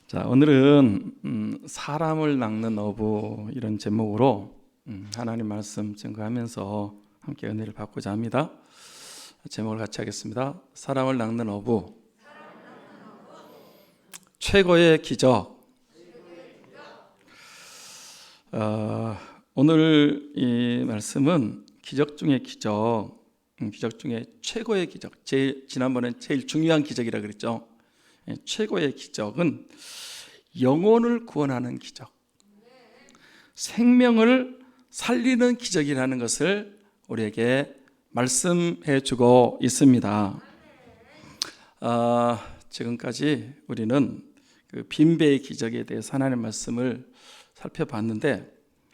자, 오늘은 사람을 낚는 어부 이런 제목으로 하나님 말씀 증거하면서 함께 은혜를 받고자 합니다. 제목을 같이 하겠습니다. 사람을 낚는 어부, 최고의 기적. 오늘 이 말씀은 기적 중의 기적, 기적 중에 최고의 기적. 지난번엔 제일 중요한 기적이라 그랬죠. 최고의 기적은 영혼을 구원하는 기적, 생명을 살리는 기적이라는 것을 우리에게 말씀해 주고 있습니다. 지금까지 우리는 그 빈배의 기적에 대해서 하나님의 말씀을 살펴봤는데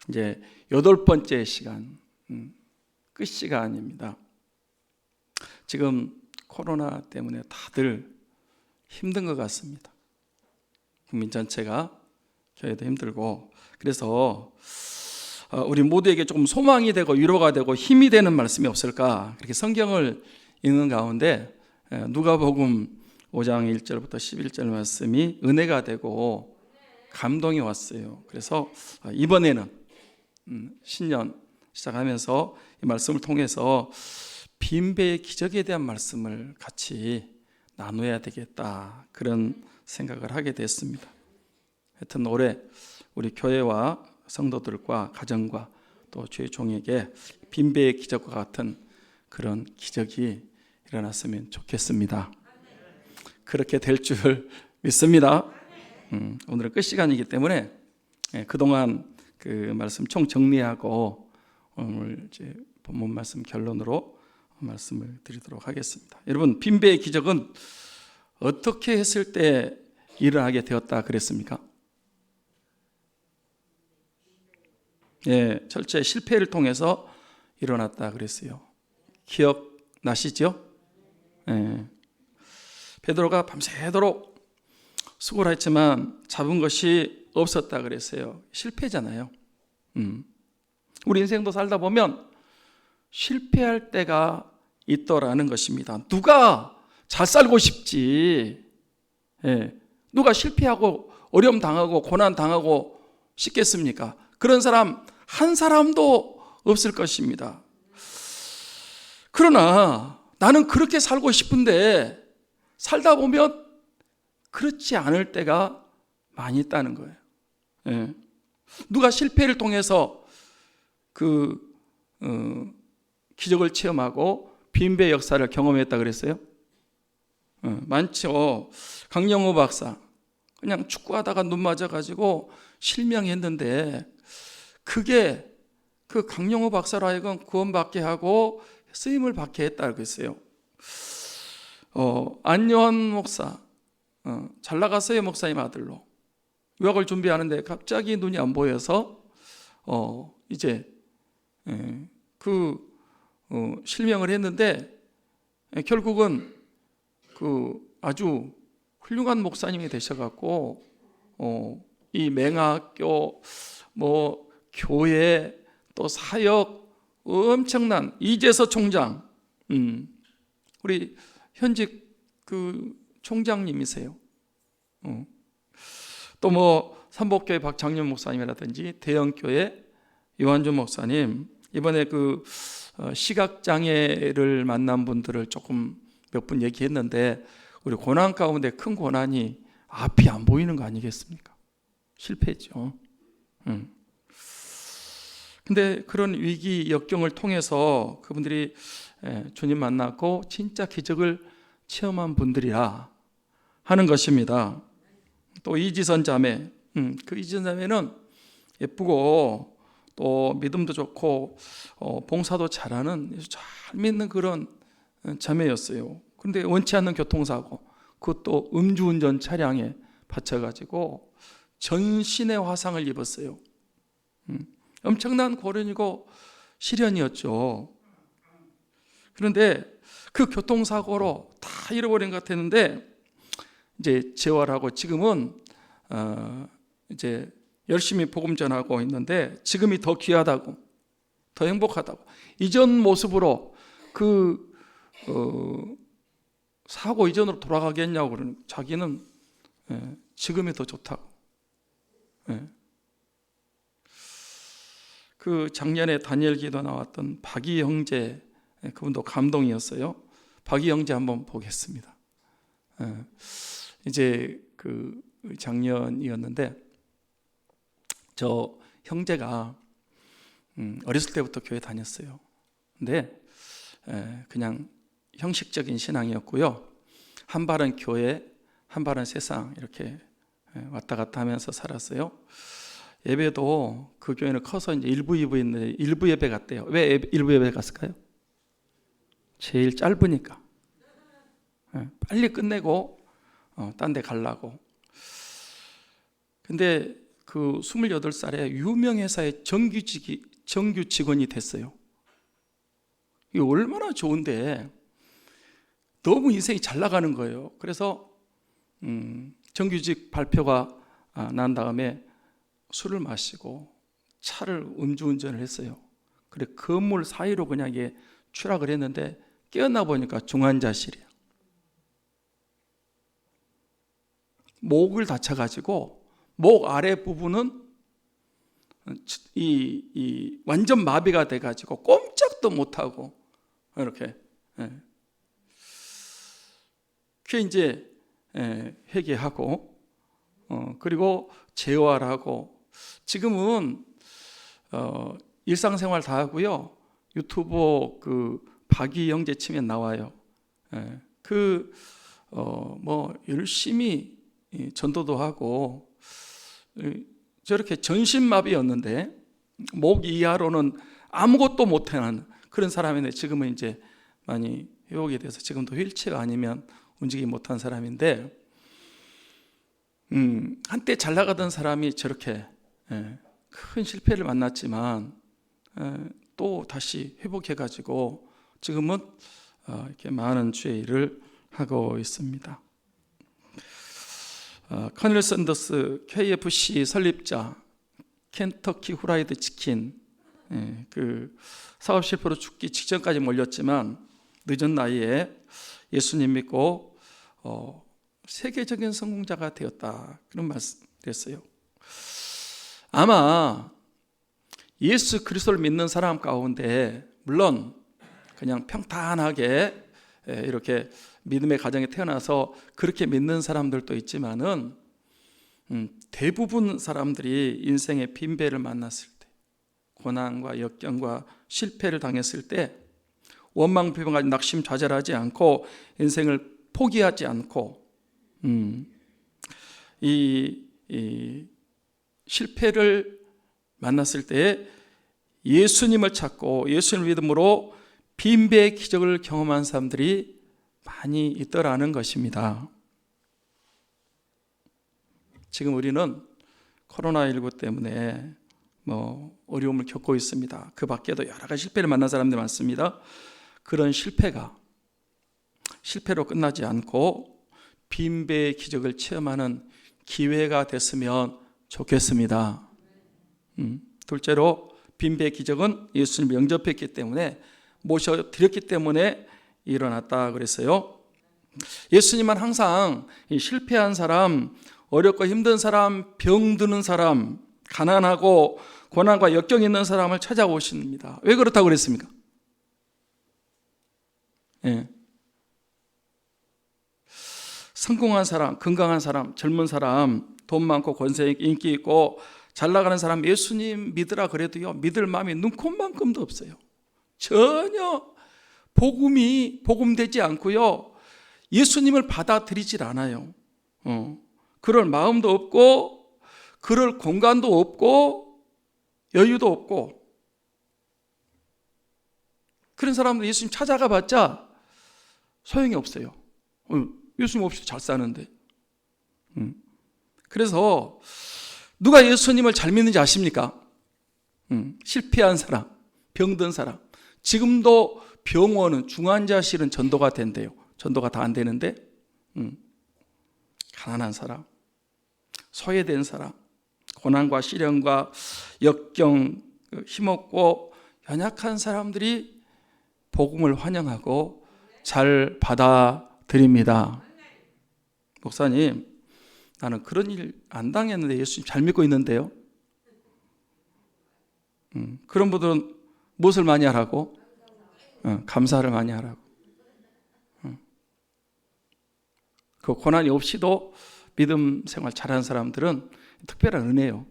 이제 8번째 시간, 끝 시간입니다. 지금 코로나 때문에 다들 힘든 것 같습니다. 국민 전체가, 교회도 힘들고, 그래서 우리 모두에게 조금 소망이 되고 위로가 되고 힘이 되는 말씀이 없을까, 그렇게 성경을 읽는 가운데 누가복음 5장 1절부터 11절 말씀이 은혜가 되고 감동이 왔어요. 그래서 이번에는 신년 시작하면서 이 말씀을 통해서 빈배의 기적에 대한 말씀을 같이 나눠야 되겠다, 그런 생각을 하게 됐습니다. 하여튼 올해 우리 교회와 성도들과 가정과 또 주의 종에게 빈배의 기적과 같은 그런 기적이 일어났으면 좋겠습니다. 그렇게 될 줄 믿습니다. 오늘은 끝 시간이기 때문에 그동안 그 말씀 총 정리하고 오늘 이제 본문 말씀 결론으로 말씀을 드리도록 하겠습니다. 여러분, 빈배의 기적은 어떻게 했을 때 일어나게 되었다 그랬습니까? 철저히 실패를 통해서 일어났다 그랬어요. 기억나시죠? 베드로가 밤새도록 수고를 했지만 잡은 것이 없었다 그랬어요. 실패잖아요. 우리 인생도 살다 보면 실패할 때가 있더라는 것입니다. 누가 잘 살고 싶지? 누가 실패하고 어려움 당하고 고난 당하고 싶겠습니까? 그런 사람 한 사람도 없을 것입니다. 그러나 나는 그렇게 살고 싶은데 살다 보면 그렇지 않을 때가 많이 있다는 거예요. 누가 실패를 통해서 기적을 체험하고 빈배 역사를 경험했다 그랬어요? 많죠. 강영호 박사, 그냥 축구하다가 눈 맞아가지고 실명했는데 그게 그 강영호 박사로 하여금 구원받게 하고 쓰임을 받게 했다 그랬어요. 안요한 목사, 잘 나갔어요. 목사님 아들로 유학을 준비하는데 갑자기 눈이 안 보여서 이제 실명을 했는데 결국은 아주 훌륭한 목사님이 되셔갖고 이 맹학교 교회 또 사역 엄청난 이재서 총장, 우리 현직 총장님이세요. 또 삼복교회 박장년 목사님이라든지 대형교회 요한준 목사님, 이번에 시각장애를 만난 분들을 조금 몇 분 얘기했는데 우리 고난 가운데 큰 고난이 앞이 안 보이는 거 아니겠습니까? 실패죠. 근데 그런 위기 역경을 통해서 그분들이 주님 만났고 진짜 기적을 체험한 분들이라 하는 것입니다. 또 이지선 자매, 그 이지선 자매는 예쁘고 또 믿음도 좋고 봉사도 잘하는 잘 믿는 그런 자매였어요. 그런데 원치 않는 교통사고, 그것도 음주운전 차량에 받쳐가지고 전신의 화상을 입었어요. 엄청난 고련이고 시련이었죠. 그런데 그 교통사고로 다 잃어버린 것 같았는데 이제 재활하고 지금은 이제 열심히 복음 전하고 있는데 지금이 더 귀하다고, 더 행복하다고, 이전 모습으로 사고 이전으로 돌아가겠냐고 그러는, 자기는 지금이 더 좋다고. 예. 그 작년에 다니엘 기도 나왔던 박이 형제, 그분도 감동이었어요. 박이 형제 한번 보겠습니다. 이제 그 작년이었는데 저 형제가 어렸을 때부터 교회 다녔어요. 근데 그냥 형식적인 신앙이었고요. 한 발은 교회, 한 발은 세상, 이렇게 왔다 갔다 하면서 살았어요. 예배도 그 교회는 커서 이제 일부 있는데 일부 예배 갔대요. 왜 일부 예배 갔을까요? 제일 짧으니까. 빨리 끝내고 딴 데 가려고. 근데 그 28살에 유명 회사의 정규 직원이 됐어요. 이게 얼마나 좋은데 너무 인생이 잘 나가는 거예요. 그래서 정규직 발표가 난 다음에 술을 마시고 차를 음주운전을 했어요. 그래 건물 사이로 그냥 이게 추락을 했는데 깨어나 보니까 중환자실이에요. 목을 다쳐가지고 목 아래 부분은 이 완전 마비가 돼가지고 꼼짝도 못하고 이렇게. 그게 이제 회개하고 그리고 재활하고 지금은 일상생활 다 하고요. 유튜브 그 박이 형제 치면 나와요. 뭐 열심히 전도도 하고 저렇게 전신마비였는데 목 이하로는 아무것도 못하는 그런 사람인데 지금은 이제 많이 회복이 돼서 지금도 휠체어 아니면 움직이지 못한 사람인데 한때 잘 나가던 사람이 저렇게 큰 실패를 만났지만 또 다시 회복해가지고 지금은 이렇게 많은 주의 일을 하고 있습니다. 커넬 샌더스 KFC 설립자, 켄터키 후라이드 치킨, 그 사업 실패로 죽기 직전까지 몰렸지만 늦은 나이에 예수님 믿고 세계적인 성공자가 되었다, 그런 말씀 드렸어요. 아마 예수 그리스도를 믿는 사람 가운데 물론 그냥 평탄하게 이렇게 믿음의 가정에 태어나서 그렇게 믿는 사람들도 있지만은 대부분 사람들이 인생의 빈배를 만났을 때, 고난과 역경과 실패를 당했을 때 원망불평하지 낙심좌절하지 않고 인생을 포기하지 않고 이 실패를 만났을 때 예수님을 찾고 예수님을 믿음으로 빈배의 기적을 경험한 사람들이 많이 있더라는 것입니다. 지금 우리는 코로나19 때문에 뭐 어려움을 겪고 있습니다. 그 밖에도 여러 가지 실패를 만난 사람들이 많습니다. 그런 실패가 실패로 끝나지 않고 빈배의 기적을 체험하는 기회가 됐으면 좋겠습니다. 둘째로 빈배의 기적은 예수님을 영접했기 때문에 모셔드렸기 때문에 일어났다 그랬어요. 예수님은 항상 실패한 사람, 어렵고 힘든 사람, 병드는 사람, 가난하고 고난과 역경이 있는 사람을 찾아오십니다. 왜 그렇다고 그랬습니까? 성공한 사람, 건강한 사람, 젊은 사람, 돈 많고 권세 있고 인기 있고 잘 나가는 사람 예수님 믿으라 그래도요, 믿을 마음이 눈꼽만큼도 없어요. 전혀 복음되지 않고요, 예수님을 받아들이질 않아요. 그럴 마음도 없고 그럴 공간도 없고 여유도 없고, 그런 사람들 예수님 찾아가 봤자 소용이 없어요. 예수님 없이도 잘 사는데. 그래서 누가 예수님을 잘 믿는지 아십니까? 실패한 사람, 병든 사람. 지금도 병원은 중환자실은 전도가 된대요. 전도가 다 안 되는데 가난한 사람, 소외된 사람, 고난과 시련과 역경, 힘없고 연약한 사람들이 복음을 환영하고 잘 받아들입니다. 목사님, 나는 그런 일 안 당했는데 예수님 잘 믿고 있는데요. 그런 분들은 무엇을 많이 하라고? 감사를 많이 하라고. 그 고난이 없이도 믿음 생활 잘하는 사람들은 특별한 은혜예요.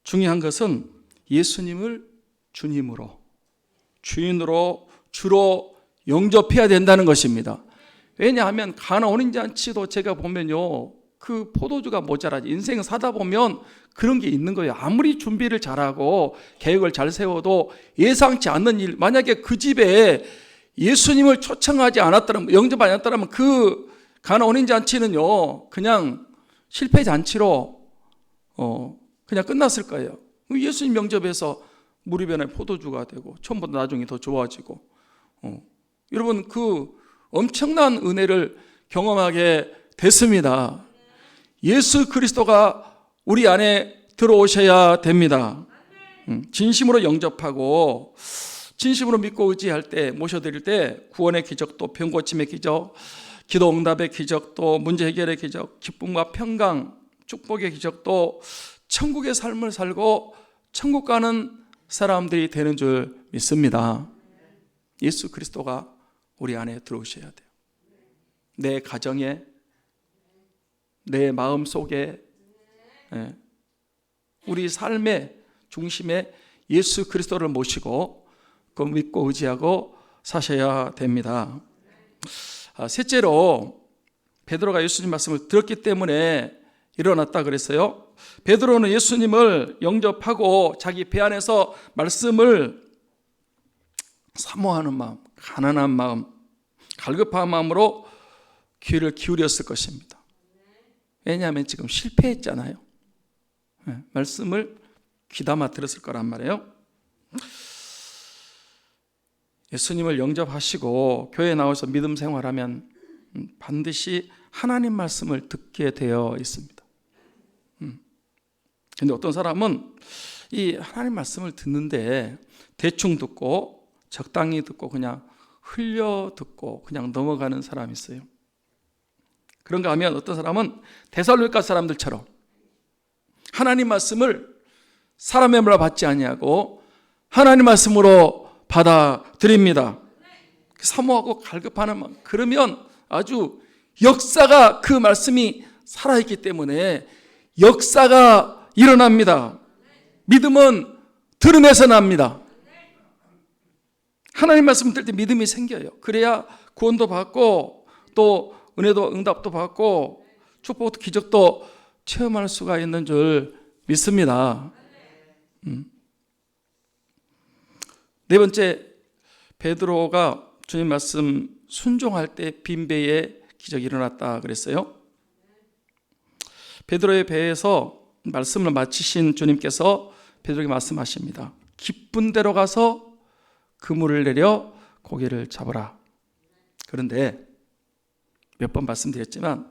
중요한 것은 예수님을 주님으로, 주인으로, 주로 영접해야 된다는 것입니다. 왜냐하면 가나 혼인잔치도 제가 보면요, 그 포도주가 모자라지. 인생 사다 보면 그런 게 있는 거예요. 아무리 준비를 잘하고 계획을 잘 세워도 예상치 않는 일, 만약에 그 집에 예수님을 초청하지 않았다면, 영접하지 않았다면 그 가나 혼인잔치는요 그냥 실패 잔치로 그냥 끝났을 거예요. 예수님 영접해서 물이 변해 포도주가 되고 처음보다 나중에 더 좋아지고, 여러분 그 엄청난 은혜를 경험하게 됐습니다. 예수 그리스도가 우리 안에 들어오셔야 됩니다. 진심으로 영접하고 진심으로 믿고 의지할 때, 모셔드릴 때 구원의 기적도, 병 고침의 기적, 기도 응답의 기적도, 문제 해결의 기적, 기쁨과 평강, 축복의 기적도, 천국의 삶을 살고 천국 가는 사람들이 되는 줄 믿습니다. 예수 그리스도가 우리 안에 들어오셔야 돼요. 내 가정에, 내 마음 속에, 우리 삶의 중심에 예수 그리스도를 모시고 그 믿고 의지하고 사셔야 됩니다. 셋째로, 베드로가 예수님 말씀을 들었기 때문에 일어났다 그랬어요. 베드로는 예수님을 영접하고 자기 배 안에서 말씀을 사모하는 마음, 가난한 마음, 갈급한 마음으로 귀를 기울였을 것입니다. 왜냐하면 지금 실패했잖아요. 말씀을 귀담아 들었을 거란 말이에요. 예수님을 영접하시고 교회에 나와서 믿음 생활하면 반드시 하나님 말씀을 듣게 되어 있습니다. 근데 어떤 사람은 이 하나님 말씀을 듣는데 대충 듣고 적당히 듣고 그냥 흘려 듣고 그냥 넘어가는 사람이 있어요. 그런가 하면 어떤 사람은 데살로니가 사람들처럼 하나님 말씀을 사람의 말로 받지 아니하고 하나님 말씀으로 받아들입니다. 사모하고 갈급하는 마음. 그러면 아주 역사가, 그 말씀이 살아있기 때문에 역사가 일어납니다. 믿음은 들음에서 납니다. 하나님 말씀 들을 때 믿음이 생겨요. 그래야 구원도 받고 또 은혜도 응답도 받고 축복도 기적도 체험할 수가 있는 줄 믿습니다. 네 번째, 베드로가 주님 말씀 순종할 때 빈배의 기적이 일어났다 그랬어요. 베드로의 배에서 말씀을 마치신 주님께서 베드로에게 말씀하십니다. 기쁜 데로 가서 그물을 내려 고기를 잡으라. 그런데 몇 번 말씀드렸지만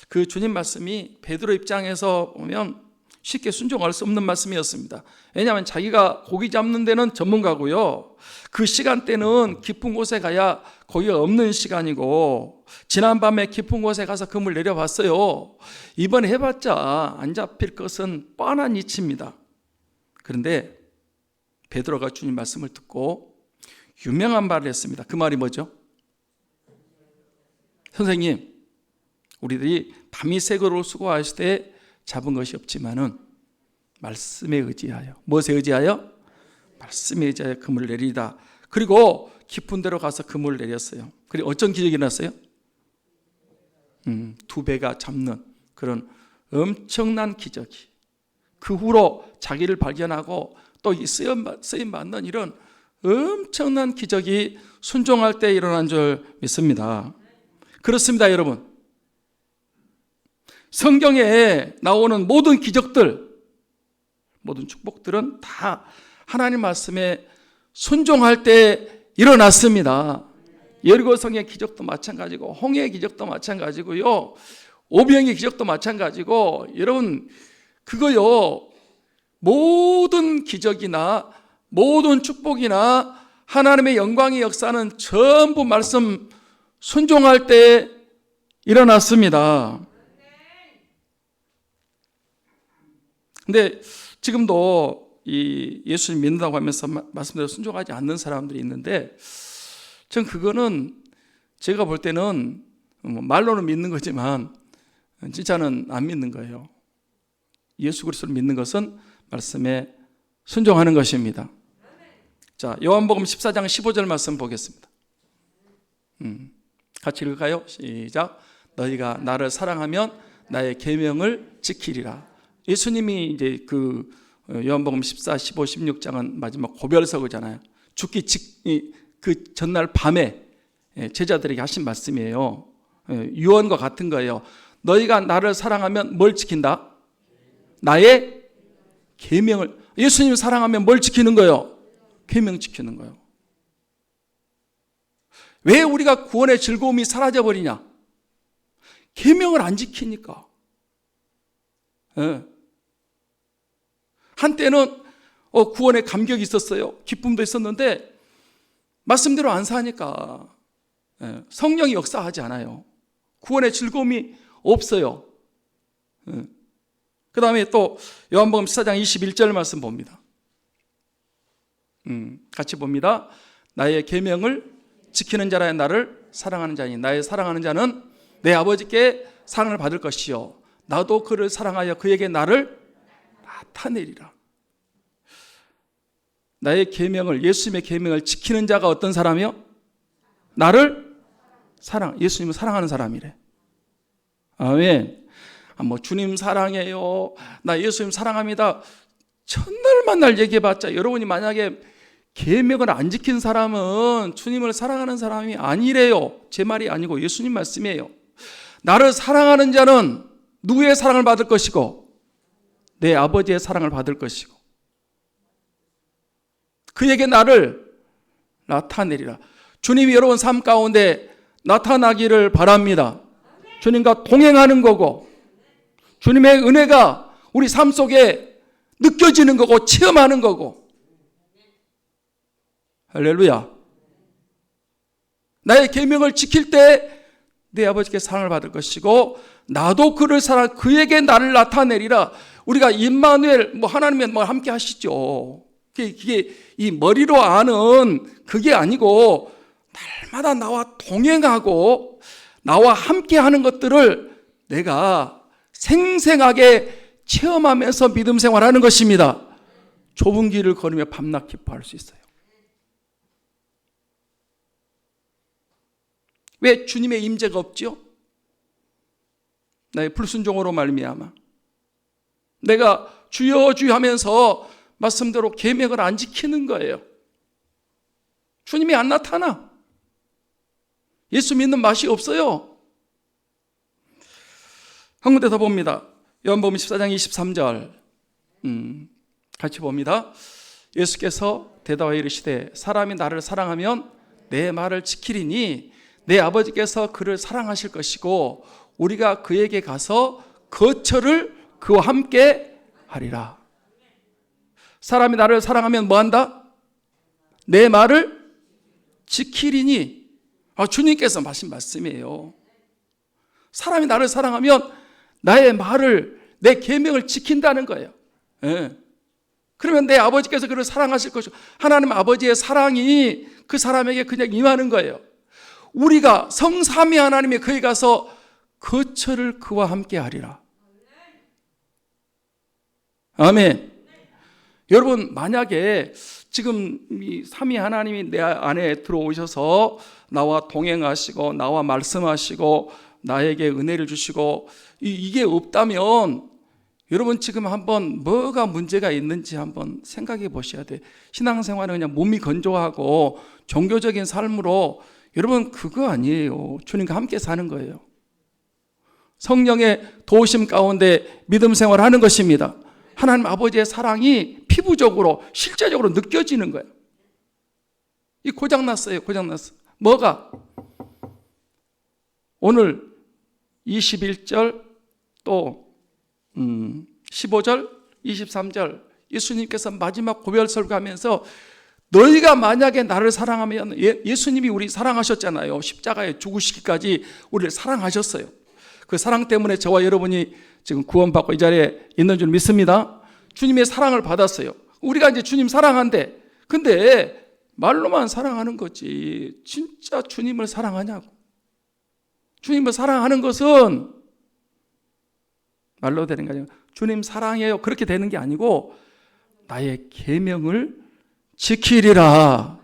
그 주님 말씀이 베드로 입장에서 보면 쉽게 순종할 수 없는 말씀이었습니다. 왜냐하면 자기가 고기 잡는 데는 전문가고요, 그 시간대는 깊은 곳에 가야 고기가 없는 시간이고, 지난밤에 깊은 곳에 가서 그물 내려봤어요. 이번에 해봤자 안 잡힐 것은 뻔한 이치입니다. 그런데 베드로가 주님 말씀을 듣고 유명한 말을 했습니다. 그 말이 뭐죠? 선생님, 우리들이 밤이 새도록 수고하실 때 잡은 것이 없지만은 말씀에 의지하여, 무엇에 의지하여? 말씀에 의지하여 그물을 내리다. 그리고 깊은 데로 가서 그물을 내렸어요. 그리고 어떤 기적이 일어났어요? 두 배가 잡는 그런 엄청난 기적이, 그 후로 자기를 발견하고 또 쓰임받는 이런 엄청난 기적이 순종할 때 일어난 줄 믿습니다. 그렇습니다, 여러분. 성경에 나오는 모든 기적들, 모든 축복들은 다 하나님 말씀에 순종할 때 일어났습니다. 여리고성의 기적도 마찬가지고, 홍해의 기적도 마찬가지고요, 오병의 기적도 마찬가지고, 여러분 그거요, 모든 기적이나 모든 축복이나 하나님의 영광의 역사는 전부 말씀 순종할 때 일어났습니다. 근데 지금도 이 예수님 믿는다고 하면서 말씀대로 순종하지 않는 사람들이 있는데, 전 그거는 제가 볼 때는 말로는 믿는 거지만 진짜는 안 믿는 거예요. 예수 그리스도를 믿는 것은 말씀에 순종하는 것입니다. 자, 요한복음 14장 15절 말씀 보겠습니다. 같이 읽을까요? 시작. 너희가 나를 사랑하면 나의 계명을 지키리라. 예수님이 이제 그 요한복음 14, 15, 16장은 마지막 고별서잖아요. 죽기 그 전날 밤에 제자들에게 하신 말씀이에요. 유언과 같은 거예요. 너희가 나를 사랑하면 뭘 지킨다? 나의 계명을. 예수님 사랑하면 뭘 지키는 거예요? 계명 지키는 거예요. 왜 우리가 구원의 즐거움이 사라져버리냐? 계명을 안 지키니까. 한때는 구원의 감격이 있었어요. 기쁨도 있었는데 말씀대로 안 사니까 성령이 역사하지 않아요. 구원의 즐거움이 없어요. 그 다음에 또 요한복음 14장 21절 말씀 봅니다. 같이 봅니다. 나의 계명을 지키는 자라야 나를 사랑하는 자니 나의 사랑하는 자는 내 아버지께 사랑을 받을 것이요 나도 그를 사랑하여 그에게 나를 나타내리라. 나의 계명을, 예수님의 계명을 지키는 자가 어떤 사람이요? 나를 예수님을 사랑하는 사람이래. 아멘. 주님 사랑해요, 나 예수님 사랑합니다, 첫날 만날 얘기해봤자 여러분이 만약에 계명을 안 지킨 사람은 주님을 사랑하는 사람이 아니래요. 제 말이 아니고 예수님 말씀이에요. 나를 사랑하는 자는 누구의 사랑을 받을 것이고 내 아버지의 사랑을 받을 것이고 그에게 나를 나타내리라. 주님이 여러분 삶 가운데 나타나기를 바랍니다. 주님과 동행하는 거고 주님의 은혜가 우리 삶 속에 느껴지는 거고 체험하는 거고. 할렐루야. 나의 계명을 지킬 때 내 아버지께 사랑을 받을 것이고 나도 그를 사랑 그에게 나를 나타내리라. 우리가 임마누엘 하나님이 함께 하시죠. 그게 이 머리로 아는 그게 아니고 날마다 나와 동행하고 나와 함께 하는 것들을 내가 생생하게 체험하면서 믿음 생활하는 것입니다. 좁은 길을 걸으며 밤낮 기뻐할 수 있어요. 왜 주님의 임재가 없지요? 나의 불순종으로 말미암아 내가 주여 주여 하면서 말씀대로 계명을 안 지키는 거예요. 주님이 안 나타나. 예수 믿는 맛이 없어요. 한 군데 더 봅니다. 요한복음 14장 23절 같이 봅니다. 예수께서 대답하여 이르시되 사람이 나를 사랑하면 내 말을 지키리니 내 아버지께서 그를 사랑하실 것이고 우리가 그에게 가서 거처를 그와 함께 하리라. 사람이 나를 사랑하면 뭐한다? 내 말을 지키리니. 주님께서 하신 말씀이에요. 사람이 나를 사랑하면 나의 말을, 내 계명을 지킨다는 거예요. 그러면 내 아버지께서 그를 사랑하실 것이고 하나님 아버지의 사랑이 그 사람에게 그냥 임하는 거예요. 우리가 성삼위 하나님의 그에 가서 거처를 그와 함께 하리라. 아멘. 여러분 만약에 지금 이 삼위 하나님이 내 안에 들어오셔서 나와 동행하시고 나와 말씀하시고 나에게 은혜를 주시고 이게 없다면 여러분 지금 한번 뭐가 문제가 있는지 한번 생각해 보셔야 돼요. 신앙생활은 그냥 몸이 건조하고 종교적인 삶으로 여러분 그거 아니에요. 주님과 함께 사는 거예요. 성령의 도우심 가운데 믿음 생활하는 것입니다. 하나님 아버지의 사랑이 피부적으로 실제적으로 느껴지는 거예요. 이 고장났어요. 고장났어. 뭐가? 오늘 21절 또 15절 23절 예수님께서 마지막 고별 설교하면서 너희가 만약에 나를 사랑하면 예수님이 우리 사랑하셨잖아요. 십자가에 죽으시기까지 우리를 사랑하셨어요. 그 사랑 때문에 저와 여러분이 지금 구원받고 이 자리에 있는 줄 믿습니다. 주님의 사랑을 받았어요. 우리가 이제 주님 사랑한대. 근데 말로만 사랑하는 거지 진짜 주님을 사랑하냐고. 주님을 사랑하는 것은 말로 되는 게 아니고 주님 사랑해요 그렇게 되는 게 아니고 나의 계명을 지키리라.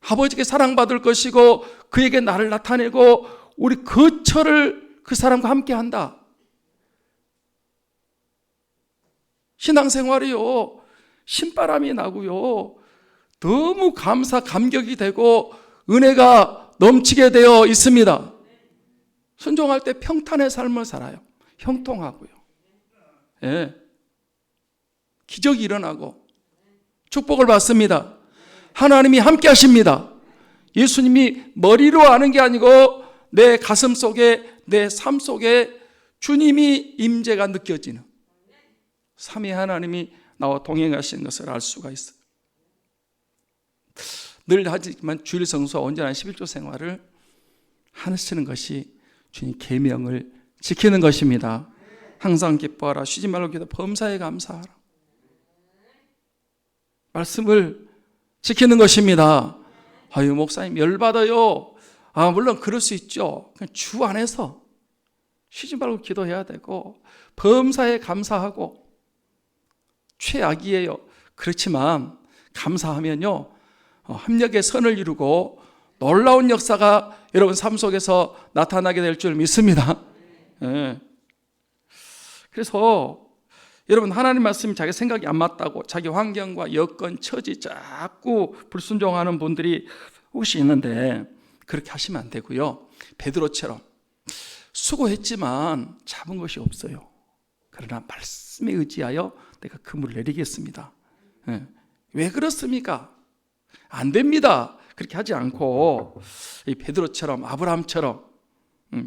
아버지께 사랑받을 것이고 그에게 나를 나타내고 우리 거처를 그 사람과 함께 한다. 신앙생활이요 신바람이 나고요 너무 감격이 되고 은혜가 넘치게 되어 있습니다. 순종할 때 평탄의 삶을 살아요. 형통하고요. 예. 기적이 일어나고 축복을 받습니다. 하나님이 함께 하십니다. 예수님이 머리로 아는 게 아니고 내 가슴 속에 내 삶 속에 주님이 임재가 느껴지는 삼위 하나님이 나와 동행하시는 것을 알 수가 있어요. 늘 하지만 주일 성수와 온전한 11조 생활을 하시는 것이 주님 계명을 지키는 것입니다. 항상 기뻐하라 쉬지 말고 기도 범사에 감사하라. 말씀을 지키는 것입니다. 아유 목사님 열받아요. 물론 그럴 수 있죠. 주 안에서 쉬지 말고 기도해야 되고 범사에 감사하고 최악이에요. 그렇지만 감사하면요 합력의 선을 이루고 놀라운 역사가 여러분 삶 속에서 나타나게 될 줄 믿습니다. 네. 그래서 여러분 하나님 말씀이 자기 생각이 안 맞다고 자기 환경과 여건, 처지 자꾸 불순종하는 분들이 혹시 있는데 그렇게 하시면 안 되고요. 베드로처럼 수고했지만 잡은 것이 없어요. 그러나 말씀에 의지하여 내가 그물을 내리겠습니다. 네. 왜 그렇습니까? 안 됩니다. 그렇게 하지 않고 이 베드로처럼 아브라함처럼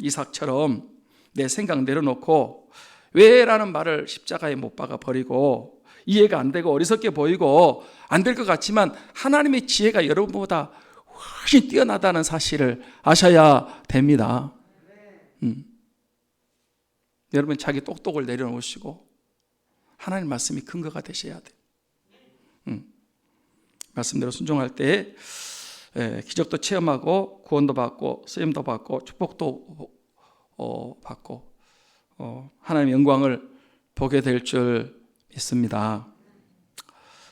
이삭처럼 내 생각 내려놓고 왜라는 말을 십자가에 못 박아 버리고 이해가 안 되고 어리석게 보이고 안 될 것 같지만 하나님의 지혜가 여러분보다 훨씬 뛰어나다는 사실을 아셔야 됩니다. 여러분 자기 똑똑을 내려놓으시고 하나님 말씀이 근거가 되셔야 돼요. 말씀대로 순종할 때 기적도 체험하고 구원도 받고 쓰임도 받고 축복도 받고 하나님의 영광을 보게 될 줄 믿습니다.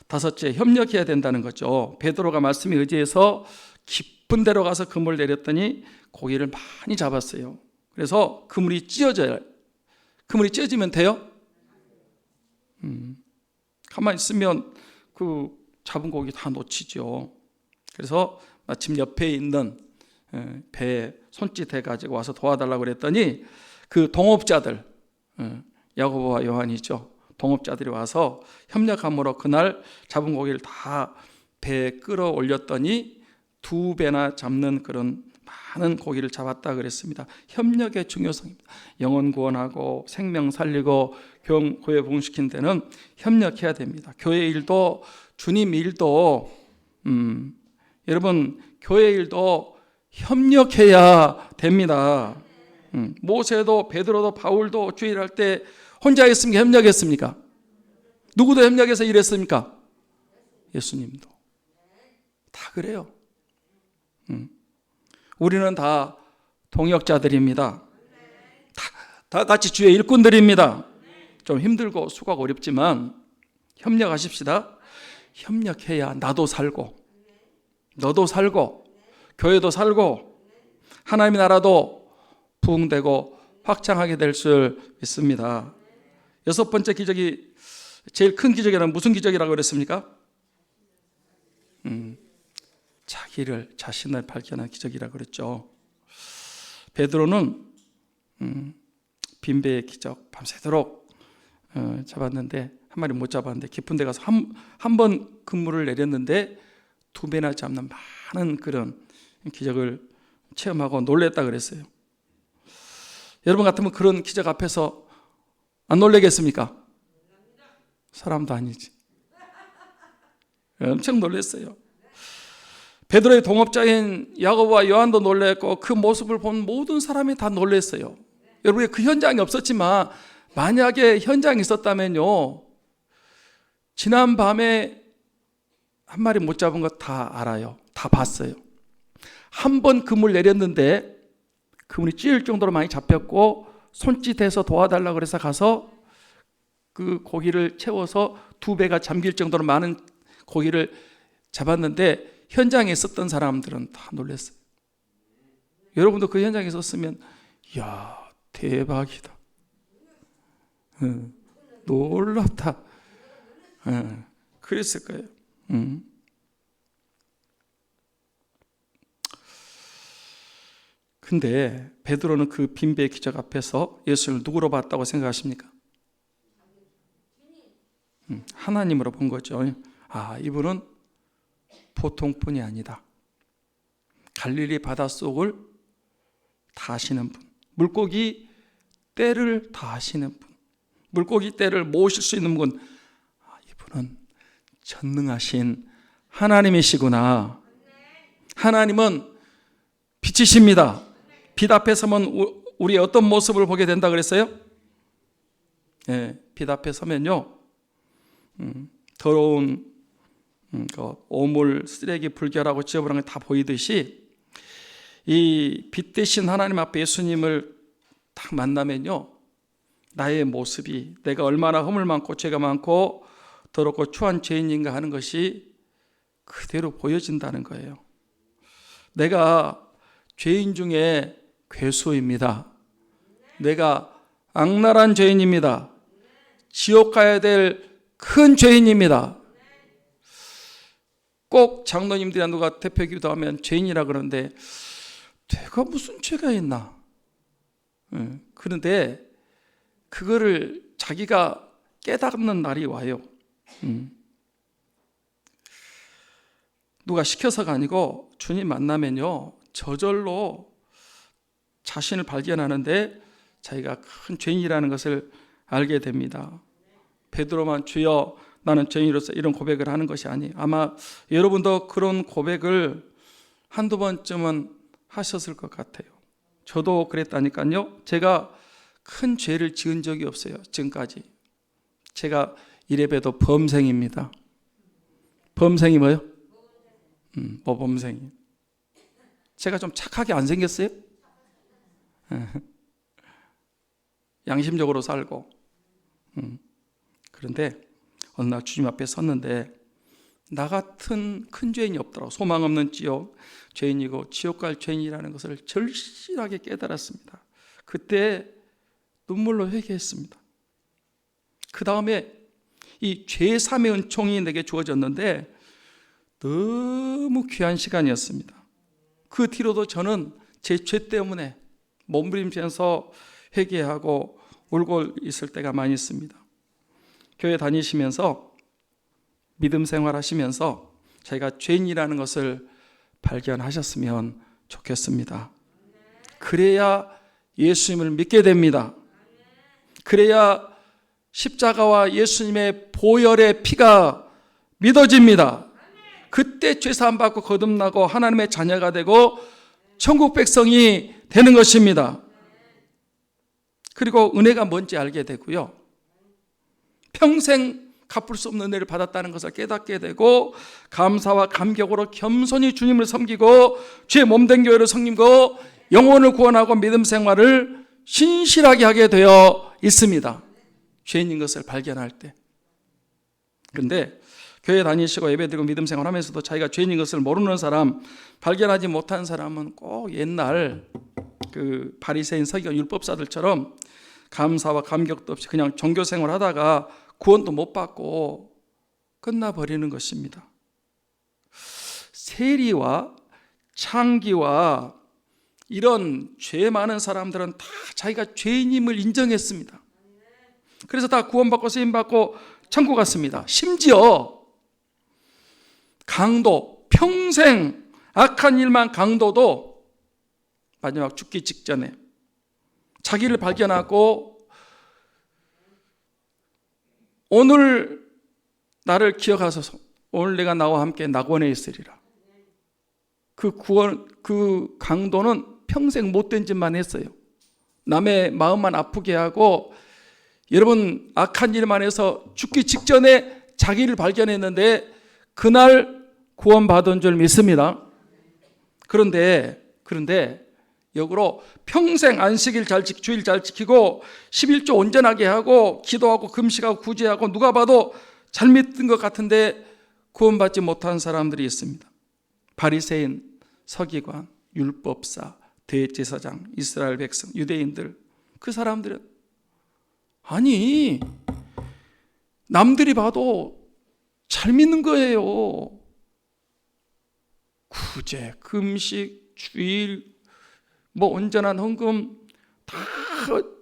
다섯째, 협력해야 된다는 거죠. 베드로가 말씀에 의지해서 깊은 데로 가서 그물을 내렸더니 고기를 많이 잡았어요. 그래서 그물이 찢어져요. 그물이 찢어지면 돼요? 가만히 있으면 그 잡은 고기 다 놓치죠. 그래서 마침 옆에 있는 배에 손짓 해가지고 와서 도와달라고 그랬더니 그 동업자들 야고보와 요한이죠. 동업자들이 와서 협력함으로 그날 잡은 고기를 다 배에 끌어올렸더니 2배나 잡는 그런 많은 고기를 잡았다 그랬습니다. 협력의 중요성입니다. 영혼 구원하고 생명 살리고 교회 부흥시키는 데는 협력해야 됩니다. 교회 일도 주님 일도 여러분 교회 일도 협력해야 됩니다. 모세도 베드로도 바울도 주일할 때 혼자 했습니까? 협력했습니까? 누구도 협력해서 일했습니까? 예수님도 다 그래요. 우리는 다 동역자들입니다. 다 같이 주의 일꾼들입니다. 좀 힘들고 수고가 어렵지만 협력하십시다. 협력해야 나도 살고 너도 살고 교회도 살고 하나님의 나라도 부흥되고 확장하게 될 줄 믿습니다. 6번째 기적이 제일 큰 기적이라는 무슨 기적이라고 그랬습니까? 자신을 발견한 기적이라고 그랬죠. 베드로는 빈배의 기적 밤새도록 잡았는데 한 마리 못 잡았는데 깊은 데 가서 한 번 그물을 내렸는데 2배나 잡는 많은 그런 기적을 체험하고 놀랬다 그랬어요. 여러분 같으면 그런 기적 앞에서 안 놀래겠습니까? 사람도 아니지. 엄청 놀랐어요. 베드로의 동업자인 야고보와 요한도 놀랬고 그 모습을 본 모든 사람이 다 놀랐어요. 여러분, 그 현장이 없었지만 만약에 현장이 있었다면요, 지난 밤에 한 마리 못 잡은 거 다 알아요. 다 봤어요. 한 번 그물 내렸는데 그물이 찢을 정도로 많이 잡혔고, 손짓해서 도와달라고 그래서 가서 그 고기를 채워서 2배가 잠길 정도로 많은 고기를 잡았는데, 현장에 있었던 사람들은 다 놀랐어요. 여러분도 그 현장에 있었으면 이야, 대박이다, 놀랍다, 그랬을 거예요. 근데 베드로는 그 빈배의 기적 앞에서 예수님을 누구로 봤다고 생각하십니까? 하나님으로 본 거죠. 이분은 보통뿐이 아니다. 갈릴리 바닷속을 다 아시는 분, 물고기 떼를 다 아시는 분, 물고기 떼를 모으실 수 있는 분, 이분은 전능하신 하나님이시구나. 하나님은 빛이십니다. 빛 앞에 서면 우리의 어떤 모습을 보게 된다 그랬어요? 빛 앞에 서면요, 더러운 오물, 쓰레기, 불결하고 지저분한 게 다 보이듯이, 이 빛 대신 하나님 앞에 예수님을 딱 만나면요, 나의 모습이, 내가 얼마나 허물 많고 죄가 많고 더럽고 추한 죄인인가 하는 것이 그대로 보여진다는 거예요. 내가 죄인 중에 괴수입니다. 내가 악랄한 죄인입니다. 지옥 가야 될 큰 죄인입니다. 꼭 장로님들이나 누가 대표 기도하면 죄인이라 그러는데, 내가 무슨 죄가 있나? 그런데 그거를 자기가 깨닫는 날이 와요. 누가 시켜서가 아니고 주님 만나면요, 저절로 자신을 발견하는데 자기가 큰 죄인이라는 것을 알게 됩니다. 베드로만 주여 나는 죄인으로서 이런 고백을 하는 것이 아니, 아마 여러분도 그런 고백을 한두 번쯤은 하셨을 것 같아요. 저도 그랬다니까요. 제가 큰 죄를 지은 적이 없어요, 지금까지. 제가 이래봬도 범생입니다. 범생이 뭐예요? 범생이. 제가 좀 착하게 안 생겼어요? 양심적으로 살고. 그런데 어느 날 주님 앞에 섰는데 나 같은 큰 죄인이 없더라고. 소망 없는 지옥 죄인이고 지옥 갈 죄인이라는 것을 절실하게 깨달았습니다. 그때 눈물로 회개했습니다. 그 다음에 이 죄사함의 은총이 내게 주어졌는데 너무 귀한 시간이었습니다. 그 뒤로도 저는 제 죄 때문에 몸부림치면서 회개하고 울고 있을 때가 많이 있습니다. 교회 다니시면서 믿음 생활하시면서 자기가 죄인이라는 것을 발견하셨으면 좋겠습니다. 그래야 예수님을 믿게 됩니다. 그래야 십자가와 예수님의 보혈의 피가 믿어집니다. 그때 죄사함 받고 거듭나고 하나님의 자녀가 되고 천국 백성이 되는 것입니다. 그리고 은혜가 뭔지 알게 되고요, 평생 갚을 수 없는 은혜를 받았다는 것을 깨닫게 되고 감사와 감격으로 겸손히 주님을 섬기고 주의 몸된 교회를 섬기고 영혼을 구원하고 믿음 생활을 신실하게 하게 되어 있습니다. 죄인인 것을 발견할 때. 그런데 교회 다니시고 예배드리고 믿음 생활하면서도 자기가 죄인인 것을 모르는 사람, 발견하지 못한 사람은 꼭 옛날 그 바리새인 서기관 율법사들처럼 감사와 감격도 없이 그냥 종교 생활하다가 구원도 못 받고 끝나버리는 것입니다. 세리와 창기와 이런 죄 많은 사람들은 다 자기가 죄인임을 인정했습니다. 그래서 다 구원받고 쓰임받고 천국 갔습니다. 심지어 강도, 평생 악한 일만 강도도 마지막 죽기 직전에 자기를 발견하고 오늘 나를 기억하소서, 오늘 내가 나와 함께 낙원에 있으리라. 그 강도는 평생 못된 짓만 했어요. 남의 마음만 아프게 하고, 여러분 악한 일만 해서 죽기 직전에 자기를 발견했는데 그날 구원받은 줄 믿습니다. 그런데 역으로 평생 안식일 주일 잘 지키고 11조 온전하게 하고 기도하고 금식하고 구제하고 누가 봐도 잘 믿는 것 같은데 구원받지 못한 사람들이 있습니다. 바리새인, 서기관, 율법사, 대제사장, 이스라엘 백성, 유대인들, 그 사람들은 아니 남들이 봐도 잘 믿는 거예요. 구제, 금식, 주일, 온전한 헌금 다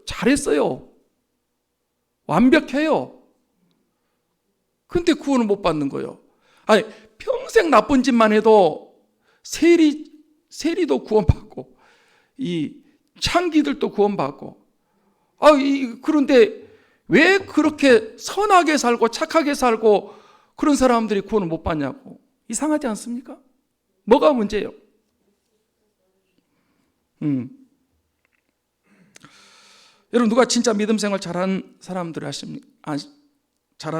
잘했어요. 완벽해요. 근데 구원을 못 받는 거예요. 아니 평생 나쁜 짓만 해도 세리도 구원받고 이 창기들도 구원받고, 그런데 왜 그렇게 선하게 살고 착하게 살고 그런 사람들이 구원을 못 받냐고. 이상하지 않습니까? 뭐가 문제예요? 여러분 누가 진짜 믿음 생활 잘하는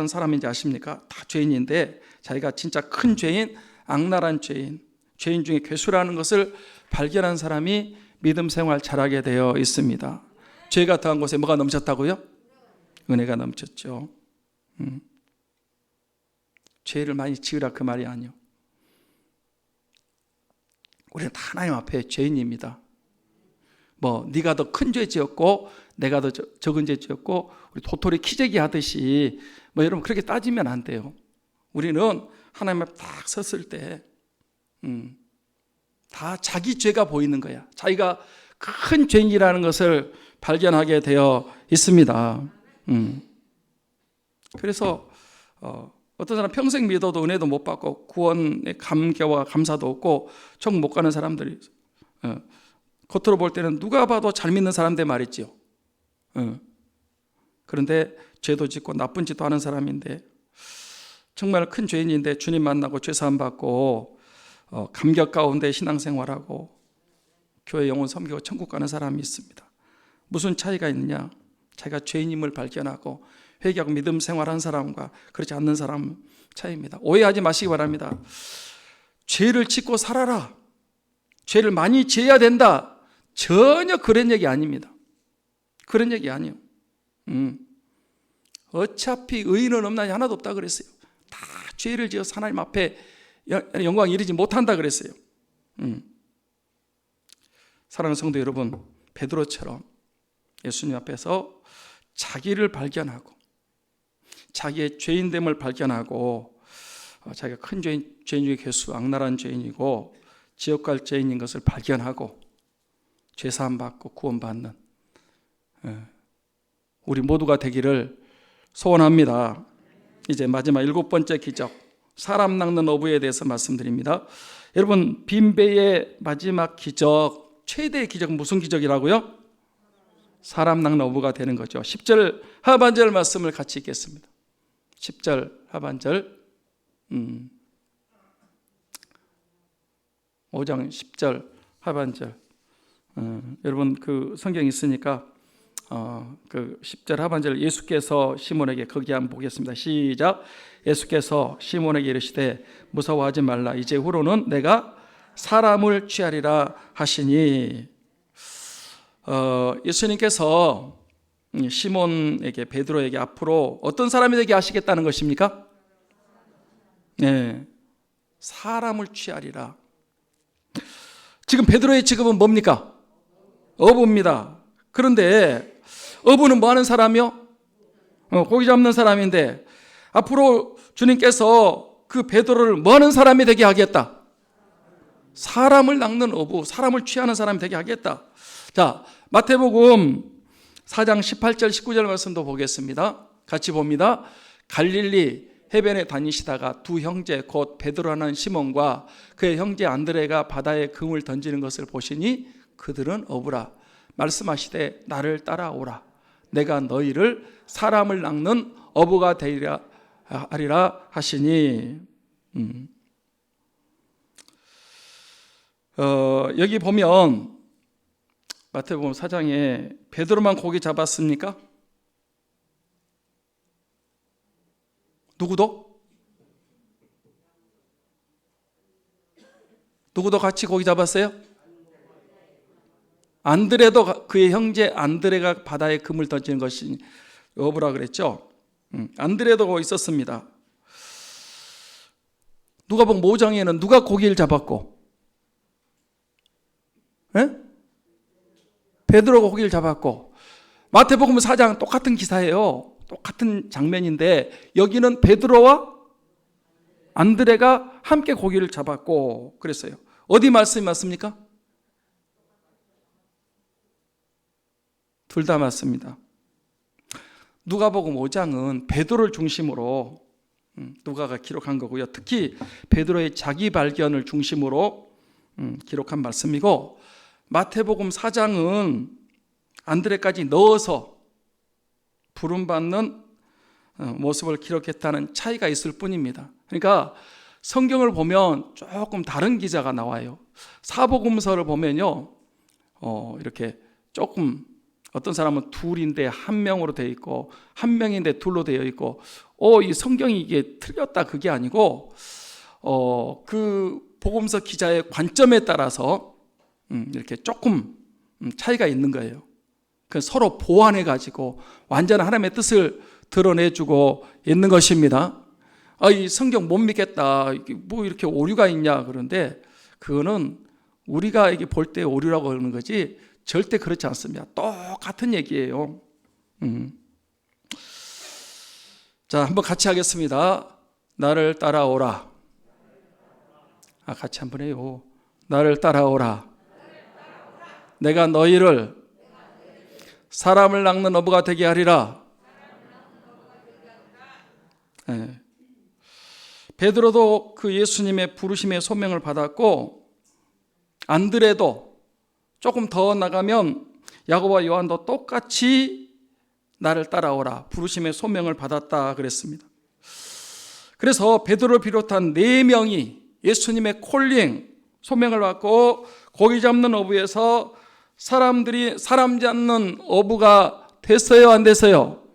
사람인지 아십니까? 다 죄인인데 자기가 진짜 큰 죄인, 악랄한 죄인 중에 괴수라는 것을 발견한 사람이 믿음 생활 잘하게 되어 있습니다. 죄가 더한 곳에 뭐가 넘쳤다고요? 은혜가 넘쳤죠. 죄를 많이 지으라 그 말이 아니요. 우리는 다 하나님 앞에 죄인입니다. 네가 더 큰 죄 지었고 내가 더 적은 죄 지었고 우리 도토리 키재기 하듯이 여러분 그렇게 따지면 안 돼요. 우리는 하나님 앞에 딱 섰을 때 다 자기 죄가 보이는 거야. 자기가 큰 죄인이라는 것을 발견하게 되어 있습니다. 그래서 어떤 사람 평생 믿어도 은혜도 못 받고 구원의 감개와 감사도 없고 총 못 가는 사람들이 겉으로 볼 때는 누가 봐도 잘 믿는 사람들 말이지요. 그런데 죄도 짓고 나쁜 짓도 하는 사람인데 정말 큰 죄인인데 주님 만나고 죄사함 받고 감격 가운데 신앙생활하고 교회 영혼 섬기고 천국 가는 사람이 있습니다. 무슨 차이가 있느냐? 자기가 죄인임을 발견하고 회개하고 믿음 생활한 사람과 그렇지 않는 사람 차이입니다. 오해하지 마시기 바랍니다. 죄를 짓고 살아라, 죄를 많이 지어야 된다, 전혀 그런 얘기 아닙니다. 그런 얘기 아니에요. 어차피 의인은 없나니 하나도 없다 그랬어요. 다 죄를 지어서 하나님 앞에 영광 이르지 못한다 그랬어요. 사랑하는 성도 여러분, 베드로처럼 예수님 앞에서 자기를 발견하고 자기의 죄인됨을 발견하고 자기가 큰 죄인 중에 괴수, 악랄한 죄인이고 지옥 갈 죄인인 것을 발견하고 죄사함 받고 구원받는 우리 모두가 되기를 소원합니다. 이제 마지막 7번째 기적, 사람 낚는 어부에 대해서 말씀드립니다. 여러분 빈배의 마지막 기적, 최대의 기적은 무슨 기적이라고요? 사람 낚는 어부가 되는 거죠. 10절 하반절 말씀을 같이 읽겠습니다. 10절 하반절 5장 10절 하반절 여러분 그 성경 있으니까 그 10절 하반절 예수께서 시몬에게 거기 한번 보겠습니다. 시작. 예수께서 시몬에게 이르시되 무서워하지 말라. 이제 후로는 내가 사람을 취하리라 하시니 예수님께서 시몬에게 베드로에게 앞으로 어떤 사람이 되게 하시겠다는 것입니까? 네, 사람을 취하리라. 지금 베드로의 직업은 뭡니까? 어부입니다. 그런데 어부는 뭐 하는 사람이요? 고기 잡는 사람인데 앞으로 주님께서 그 베드로를 뭐 하는 사람이 되게 하겠다? 사람을 낚는 어부, 사람을 취하는 사람이 되게 하겠다. 자, 마태복음 4장 18절 19절 말씀도 보겠습니다. 같이 봅니다. 갈릴리 해변에 다니시다가 두 형제 곧 베드로라는 시몬과 그의 형제 안드레가 바다에 금을 던지는 것을 보시니 그들은 어부라. 말씀하시되 나를 따라오라. 내가 너희를 사람을 낚는 어부가 되리라 하리라 하시니 여기 보면 마태복음 4장에 베드로만 고기 잡았습니까? 누구도 같이 고기 잡았어요? 안드레도, 그의 형제 안드레가 바다에 금을 던지는 것이 여부라 그랬죠. 안드레도 있었습니다. 누가복음 5장에는 누가 고기를 잡았고, 예? 베드로가 고기를 잡았고, 마태복음 4장 똑같은 기사예요. 똑같은 장면인데 여기는 베드로와 안드레가 함께 고기를 잡았고 그랬어요. 어디 말씀이 맞습니까? 둘 다 맞습니다. 누가복음 5장은 베드로를 중심으로 누가가 기록한 거고요. 특히 베드로의 자기 발견을 중심으로 기록한 말씀이고, 마태복음 4장은 안드레까지 넣어서 부름받는 모습을 기록했다는 차이가 있을 뿐입니다. 그러니까 성경을 보면 조금 다른 기자가 나와요. 사복음서를 보면요, 이렇게 조금 어떤 사람은 둘인데 한 명으로 되어 있고 한 명인데 둘로 되어 있고, 이 성경이 이게 틀렸다 그게 아니고 그 복음서 기자의 관점에 따라서 이렇게 조금 차이가 있는 거예요. 서로 보완해 가지고 완전한 하나님의 뜻을 드러내주고 있는 것입니다. 이 성경 못 믿겠다, 뭐 이렇게 오류가 있냐 그런데, 그거는 우리가 이게 볼 때 오류라고 하는 거지 절대 그렇지 않습니다. 똑같은 얘기예요. 자, 한번 같이 하겠습니다. 나를 따라오라. 같이 한번 해요. 나를 따라오라. 내가 너희를 사람을 낚는 어부가 되게 하리라. 네. 베드로도 그 예수님의 부르심의 소명을 받았고, 안드레도 조금 더 나가면 야고보와 요한도 똑같이 나를 따라오라 부르심의 소명을 받았다 그랬습니다. 그래서 베드로를 비롯한 4명이 예수님의 콜링 소명을 받고 고기 잡는 어부에서 사람들이 사람 잡는 어부가 됐어요, 안 됐어요?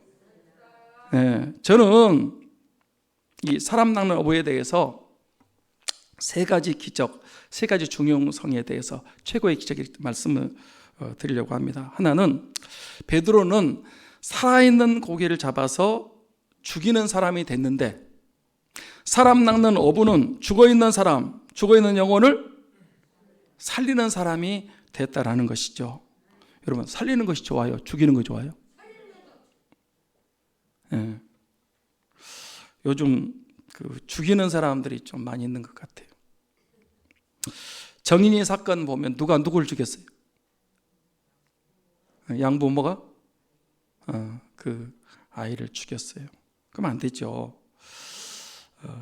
네, 저는 이 사람 낚는 어부에 대해서 3가지 기적, 3가지 중요성에 대해서 최고의 기적의 말씀을 드리려고 합니다. 하나는, 베드로는 살아있는 고기를 잡아서 죽이는 사람이 됐는데, 사람 낚는 어부는 죽어있는 사람, 죽어있는 영혼을 살리는 사람이 됐다라는 것이죠. 여러분, 살리는 것이 좋아요? 죽이는 거 좋아요? 네. 요즘 죽이는 사람들이 좀 많이 있는 것 같아요. 정인이 사건 보면 누가 누구를 죽였어요? 양부모가 그 아이를 죽였어요. 그러면 안 되죠.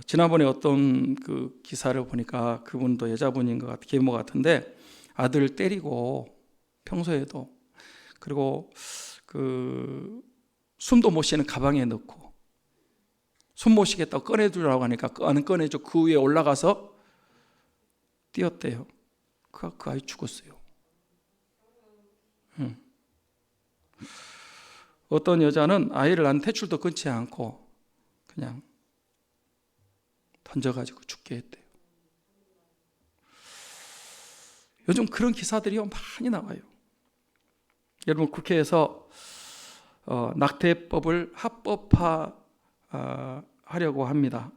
지난번에 어떤 그 기사를 보니까 그분도 여자분인 것 같아, 계모 같은데 아들 때리고 평소에도, 그리고 그 숨도 못 쉬는 가방에 넣고 숨 못 쉬겠다고 꺼내주라고 하니까 안 꺼내줘 그 위에 올라가서 뛰었대요. 그 아이 죽었어요. 어떤 여자는 아이를 난 퇴출도 끊지 않고 그냥 던져가지고 죽게 했대요. 요즘 그런 기사들이 많이 나와요. 여러분, 국회에서 낙태법을 합법화 하려고 합니다.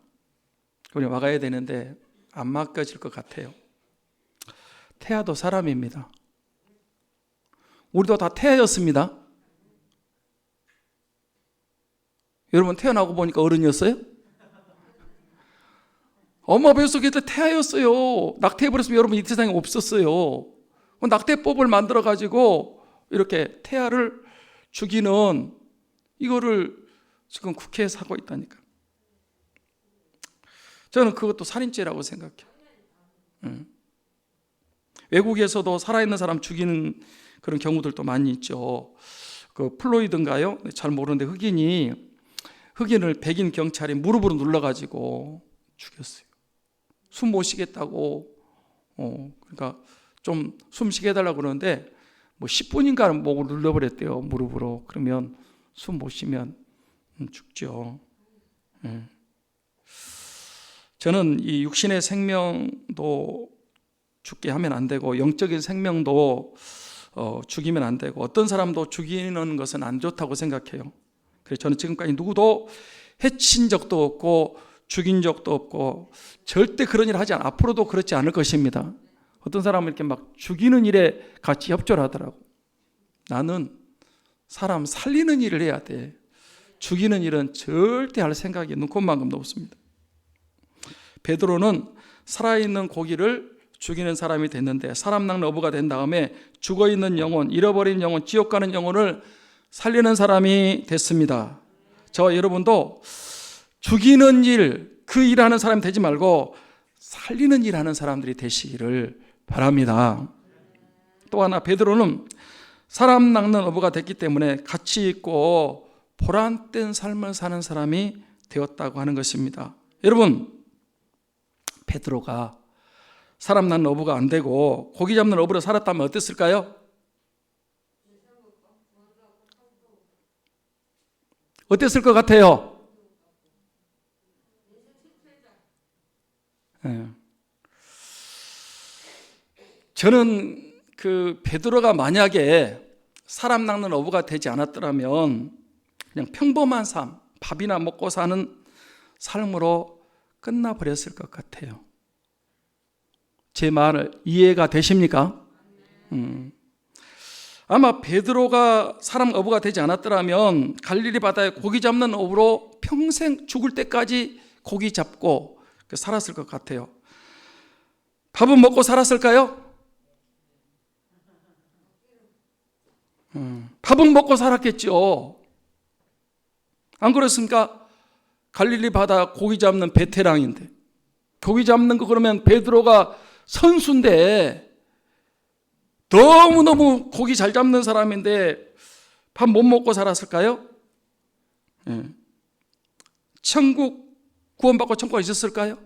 우리 막아야 되는데 안 막아질 것 같아요. 태아도 사람입니다. 우리도 다 태아였습니다. 여러분, 태어나고 보니까 어른이었어요? 엄마 뱃속에 태아였어요. 낙태해버렸으면 여러분 이 세상에 없었어요. 낙태법을 만들어가지고 이렇게 태아를 죽이는 이거를 지금 국회에서 하고 있다니까. 저는 그것도 살인죄라고 생각해요. 외국에서도 살아있는 사람 죽이는 그런 경우들도 많이 있죠. 그 플로이드인가요? 잘 모르는데 흑인을 백인 경찰이 무릎으로 눌러가지고 죽였어요. 숨 못 쉬겠다고, 그러니까 좀 숨 쉬게 해달라고 그러는데 뭐 10분인가 목을 눌러버렸대요. 무릎으로. 그러면 숨 못 쉬면 죽죠. 저는 이 육신의 생명도 죽게 하면 안 되고 영적인 생명도 죽이면 안 되고 어떤 사람도 죽이는 것은 안 좋다고 생각해요. 그래서 저는 지금까지 누구도 해친 적도 없고 죽인 적도 없고 절대 그런 일을 하지 않아. 앞으로도 그렇지 않을 것입니다. 어떤 사람은 이렇게 막 죽이는 일에 같이 협조를 하더라고. 나는 사람 살리는 일을 해야 돼. 죽이는 일은 절대 할 생각이 눈꼽만큼도 없습니다. 베드로는 살아있는 고기를 죽이는 사람이 됐는데 사람 낚는 어부가 된 다음에 죽어있는 영혼, 잃어버린 영혼, 지옥 가는 영혼을 살리는 사람이 됐습니다. 저와 여러분도 죽이는 일, 그 일하는 사람이 되지 말고 살리는 일하는 사람들이 되시기를 바랍니다. 또 하나, 베드로는 사람 낚는 어부가 됐기 때문에 가치 있고 보람된 삶을 사는 사람이 되었다고 하는 것입니다. 여러분, 베드로가 사람 낚는 어부가 안 되고 고기 잡는 어부로 살았다면 어땠을까요? 어땠을 것 같아요? 저는 그 베드로가 만약에 사람 낚는 어부가 되지 않았더라면 그냥 평범한 삶, 밥이나 먹고 사는 삶으로 끝나버렸을 것 같아요. 제 말을 이해가 되십니까? 아마 베드로가 사람 어부가 되지 않았더라면 갈릴리 바다에 고기 잡는 어부로 평생 죽을 때까지 고기 잡고 살았을 것 같아요. 밥은 먹고 살았을까요? 밥은 먹고 살았겠죠. 안 그렇습니까? 갈릴리 바다 고기 잡는 베테랑인데 고기 잡는 거 그러면 베드로가 선수인데 너무너무 고기 잘 잡는 사람인데 밥 못 먹고 살았을까요? 천국 구원받고 천국에 있었을까요?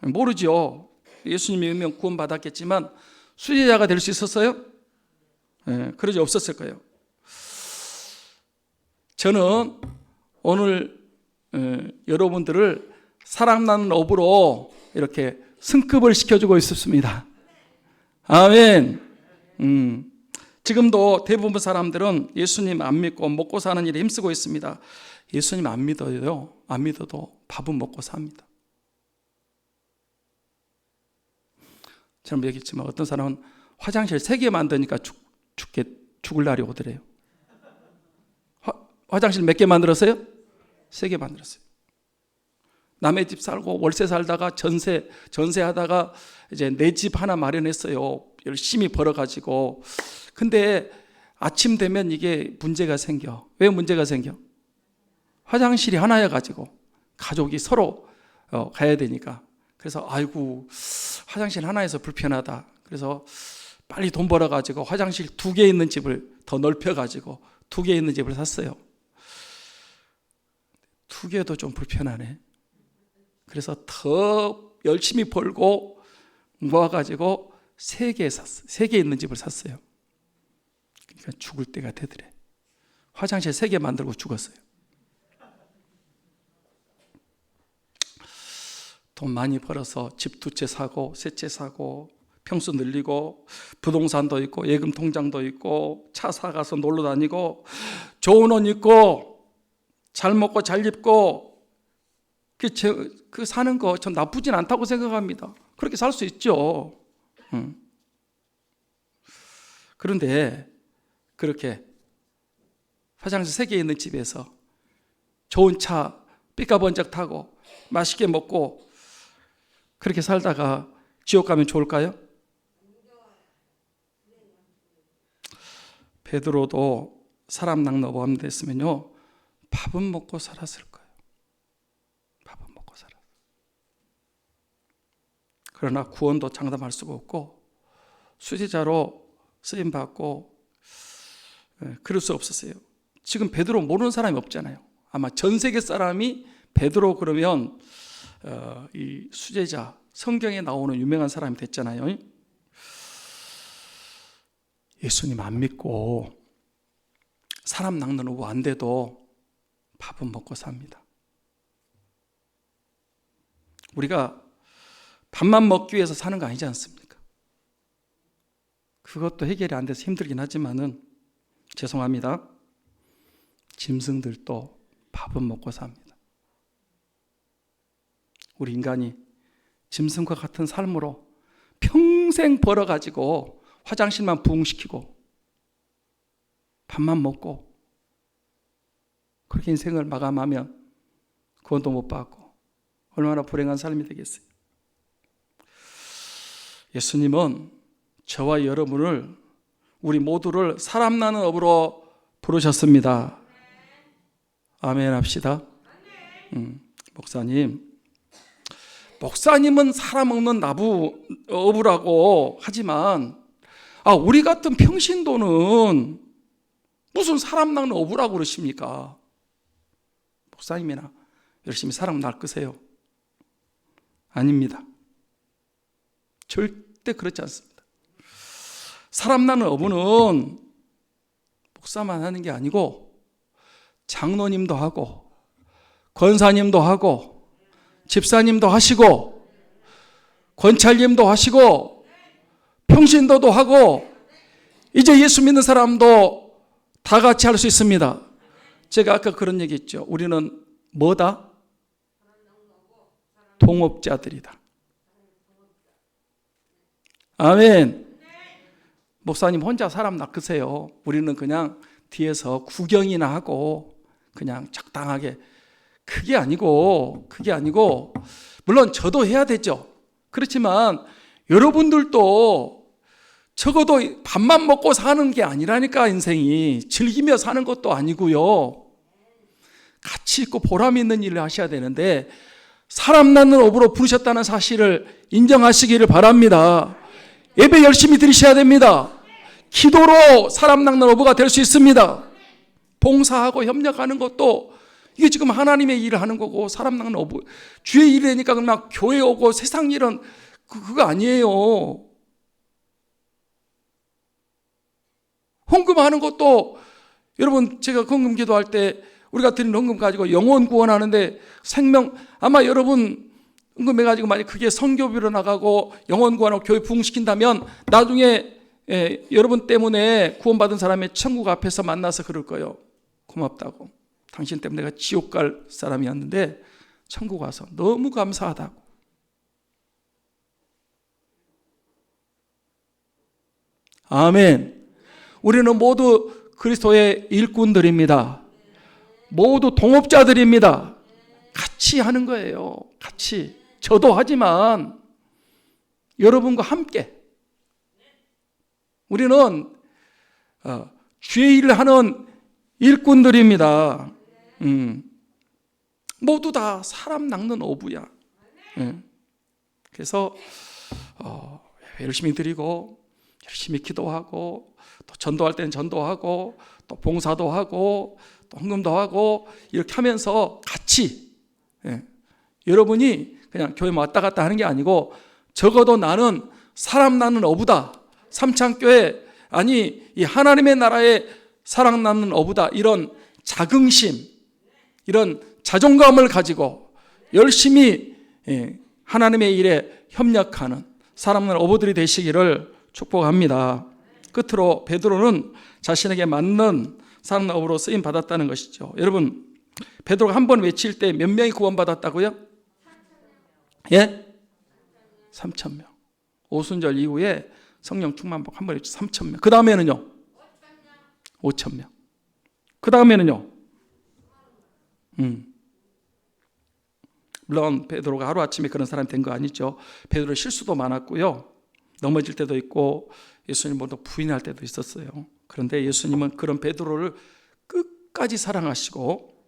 모르죠. 예수님이 의면 구원받았겠지만 수제자가 될 수 있었어요? 그러지 없었을 거예요. 저는 오늘 여러분들을 사람 낚는 어부로 이렇게 승급을 시켜주고 있습니다. 아멘. 지금도 대부분 사람들은 예수님 안 믿고 먹고 사는 일에 힘쓰고 있습니다. 예수님 안 믿어요. 안 믿어도 밥은 먹고 삽니다. 저는 얘기했지만 어떤 사람은 화장실 3개 만드니까 죽을 날이 오더래요. 화장실 몇 개 만들었어요? 3개 만들었어요. 남의 집 살고 월세 살다가 전세하다가 이제 내 집 하나 마련했어요. 열심히 벌어가지고. 근데 아침 되면 이게 문제가 생겨. 왜 문제가 생겨? 화장실이 하나여가지고 가족이 서로 가야 되니까. 그래서 아이고 화장실 하나여서 불편하다. 그래서 빨리 돈 벌어가지고 화장실 2개 있는 집을 더 넓혀가지고 2개 있는 집을 샀어요. 2개도 좀 불편하네. 그래서 더 열심히 벌고 모아가지고 3개 샀어요. 3개 있는 집을 샀어요. 그러니까 죽을 때가 되더래. 화장실 3개 만들고 죽었어요. 돈 많이 벌어서 집 2채 사고 3채 사고 평수 늘리고 부동산도 있고 예금 통장도 있고 차 사가서 놀러 다니고 좋은 옷 입고 잘 먹고 잘 입고 그 사는 거 전 나쁘진 않다고 생각합니다. 그렇게 살 수 있죠. 그런데 그렇게 화장실 3개 있는 집에서 좋은 차 삐까번쩍 타고 맛있게 먹고 그렇게 살다가 지옥 가면 좋을까요? 베드로도 사람 낚는 어부 됐으면요 밥은 먹고 살았을 거예요. 밥은 먹고 살았어요. 그러나 구원도 장담할 수가 없고 수제자로 쓰임받고 그럴 수 없었어요. 지금 베드로 모르는 사람이 없잖아요. 아마 전 세계 사람이 베드로 그러면 이 수제자, 성경에 나오는 유명한 사람이 됐잖아요. 예수님 안 믿고 사람 낚는 어부 안 돼도 밥은 먹고 삽니다. 우리가 밥만 먹기 위해서 사는 거 아니지 않습니까? 그것도 해결이 안 돼서 힘들긴 하지만은 죄송합니다. 짐승들도 밥은 먹고 삽니다. 우리 인간이 짐승과 같은 삶으로 평생 벌어가지고 화장실만 부흥시키고 밥만 먹고 그렇게 인생을 마감하면 구원도 못 받고 얼마나 불행한 삶이 되겠어요. 예수님은 저와 여러분을, 우리 모두를 사람 나는 업으로 부르셨습니다. 아멘 합시다. 목사님은 사람 먹는 나부 어부라고 하지만 우리 같은 평신도는 무슨 사람 낚는 어부라고 그러십니까? 목사님이나 열심히 사람 낚으세요. 아닙니다. 절대 그렇지 않습니다. 사람 낚는 어부는 목사만 하는 게 아니고 장로님도 하고 권사님도 하고 집사님도 하시고 권찰님도 하시고 평신도도 하고 이제 예수 믿는 사람도 다 같이 할 수 있습니다. 제가 아까 그런 얘기 했죠. 우리는 뭐다? 동업자들이다. 아멘. 목사님 혼자 사람 낚으세요. 우리는 그냥 뒤에서 구경이나 하고 그냥 적당하게. 그게 아니고 물론 저도 해야 되죠. 그렇지만 여러분들도 적어도 밥만 먹고 사는 게 아니라니까. 인생이 즐기며 사는 것도 아니고요. 가치 있고 보람 있는 일을 하셔야 되는데 사람 낳는 업으로 부르셨다는 사실을 인정하시기를 바랍니다. 예배 열심히 드리셔야 됩니다. 기도로 사람 낚는 어부가 될 수 있습니다. 봉사하고 협력하는 것도 이게 지금 하나님의 일을 하는 거고, 사람 낚는 어부 주의 일이니까 그냥 교회 오고 세상 일은 그거 아니에요. 헌금하는 것도, 여러분 제가 헌금 기도할 때 우리가 드리는 헌금 가지고 영혼 구원하는데 생명, 아마 여러분 헌금해가지고 만약 그게 선교비로 나가고 영혼 구원하고 교회 부흥시킨다면 나중에 여러분 때문에 구원받은 사람의 천국 앞에서 만나서 그럴 거예요. 고맙다고. 당신 때문에 내가 지옥 갈 사람이었는데 천국 와서 너무 감사하다고. 아멘. 우리는 모두 그리스도의 일꾼들입니다. 모두 동업자들입니다. 같이 하는 거예요. 같이. 저도 하지만 여러분과 함께 우리는 주의 일을 하는 일꾼들입니다. 모두 다 사람 낚는 어부야. 그래서 열심히 드리고 열심히 기도하고 또 전도할 때는 전도하고 또 봉사도 하고 또 헌금도 하고 이렇게 하면서 같이 여러분이 그냥 교회 왔다 갔다 하는 게 아니고 적어도 나는 사람 낳는 어부다. 삼창교회, 아니 이 하나님의 나라에 사랑 낳는 어부다. 이런 자긍심, 이런 자존감을 가지고 열심히 하나님의 일에 협력하는 사람 낳는 어부들이 되시기를 축복합니다. 끝으로 베드로는 자신에게 맞는 사람 낳는 어부로 쓰임 받았다는 것이죠. 여러분, 베드로가 한 번 외칠 때 몇 명이 구원받았다고요? 3,000명. 오순절 이후에 성령 충만복 한 번 외치 3,000명. 그 다음에는요? 5,000명. 그 다음에는요? 물론 베드로가 하루아침에 그런 사람이 된 거 아니죠. 베드로 실수도 많았고요. 넘어질 때도 있고 예수님보다 부인할 때도 있었어요. 그런데 예수님은 그런 베드로를 끝까지 사랑하시고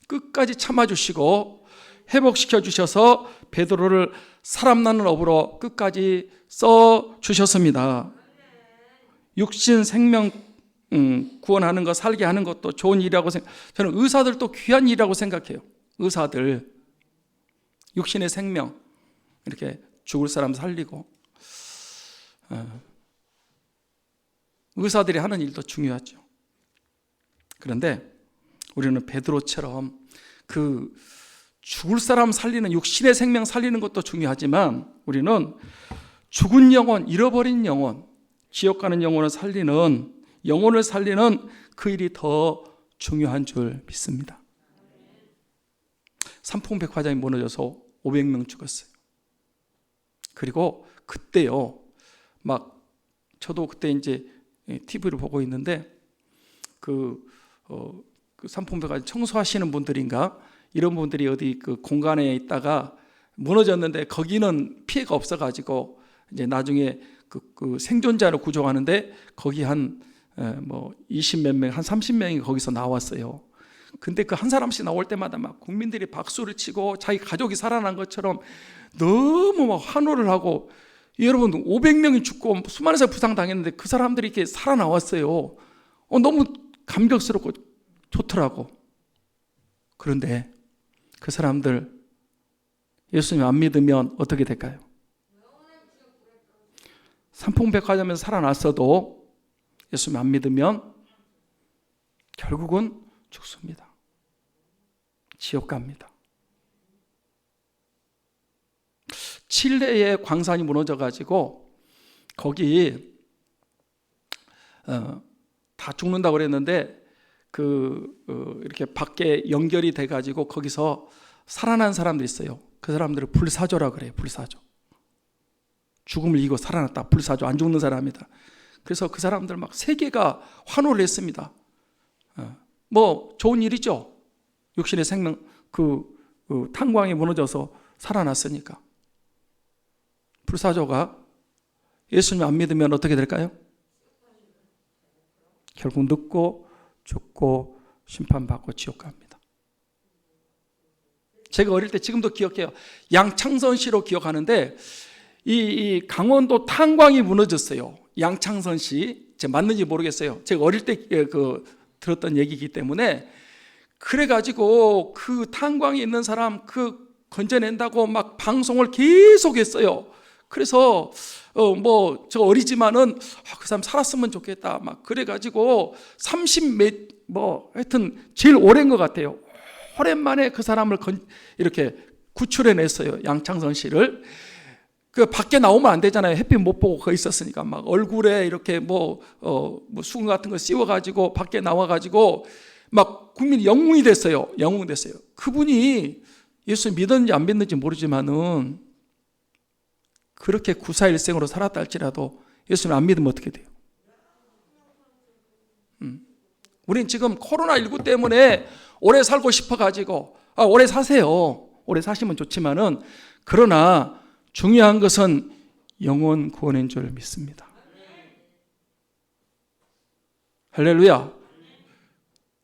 끝까지 참아주시고 회복시켜 주셔서 베드로를 사람 낳는 업으로 끝까지 써주셨습니다. 육신 생명 구원하는 것, 살게 하는 것도 좋은 일이라고 저는 의사들도 귀한 일이라고 생각해요. 의사들 육신의 생명 이렇게 죽을 사람 살리고 의사들이 하는 일도 중요하죠. 그런데 우리는 베드로처럼 그 죽을 사람 살리는, 육신의 생명 살리는 것도 중요하지만 우리는 죽은 영혼, 잃어버린 영혼, 지옥 가는 영혼을 살리는 그 일이 더 중요한 줄 믿습니다. 삼풍백화점이 무너져서 500명 죽었어요. 그리고 그때요, 막 저도 그때 이제 TV를 보고 있는데 그 삼풍백화점 청소하시는 분들인가 이런 분들이 어디 그 공간에 있다가 무너졌는데 거기는 피해가 없어가지고 이제 나중에 그 생존자를 구조하는데 거기 한 20몇 명, 한 30명이 거기서 나왔어요. 근데 그 한 사람씩 나올 때마다 막 국민들이 박수를 치고 자기 가족이 살아난 것처럼 너무 막 환호를 하고, 여러분 500명이 죽고 수많은 사람이 부상당했는데 그 사람들이 이렇게 살아나왔어요. 너무 감격스럽고 좋더라고. 그런데 그 사람들 예수님 안 믿으면 어떻게 될까요? 삼풍백화점에서 살아났어도 예수님 안 믿으면 결국은 죽습니다. 지옥 갑니다. 칠레에 광산이 무너져가지고 거기 다 죽는다고 그랬는데 이렇게 밖에 연결이 돼가지고 거기서 살아난 사람들이 있어요. 그 사람들을 불사조라 그래요. 불사조. 죽음을 이기고 살아났다. 불사조. 안 죽는 사람이다. 그래서 그 사람들 막 세계가 환호를 했습니다. 뭐 좋은 일이죠. 육신의 생명 탄광이 무너져서 살아났으니까. 불사조가 예수님 안 믿으면 어떻게 될까요? 결국 늙고 죽고 심판받고 지옥 갑니다. 제가 어릴 때 지금도 기억해요. 양창선 씨로 기억하는데 이 강원도 탄광이 무너졌어요. 양창선 씨, 제가 맞는지 모르겠어요. 제가 어릴 때 들었던 얘기이기 때문에, 그래가지고 그 탄광이 있는 사람 건져낸다고 막 방송을 계속했어요. 그래서 저 어리지만은 그 사람 살았으면 좋겠다 막 그래가지고 ha여튼 제일 오랜 것 같아요. 오랜만에 그 사람을 이렇게 구출해냈어요. 양창선 씨를. 그 밖에 나오면 안 되잖아요. 햇빛 못 보고 거기 있었으니까 막 얼굴에 이렇게 수건 같은 거 씌워가지고 밖에 나와가지고 막 국민이 영웅이 됐어요. 영웅이 됐어요. 그분이 예수 믿었는지 안 믿는지 모르지만은 그렇게 구사일생으로 살았다 할지라도 예수님 안 믿으면 어떻게 돼요? 우린 지금 코로나19 때문에 오래 살고 싶어가지고 오래 사세요. 오래 사시면 좋지만은, 그러나 중요한 것은 영혼 구원인 줄 믿습니다. 할렐루야.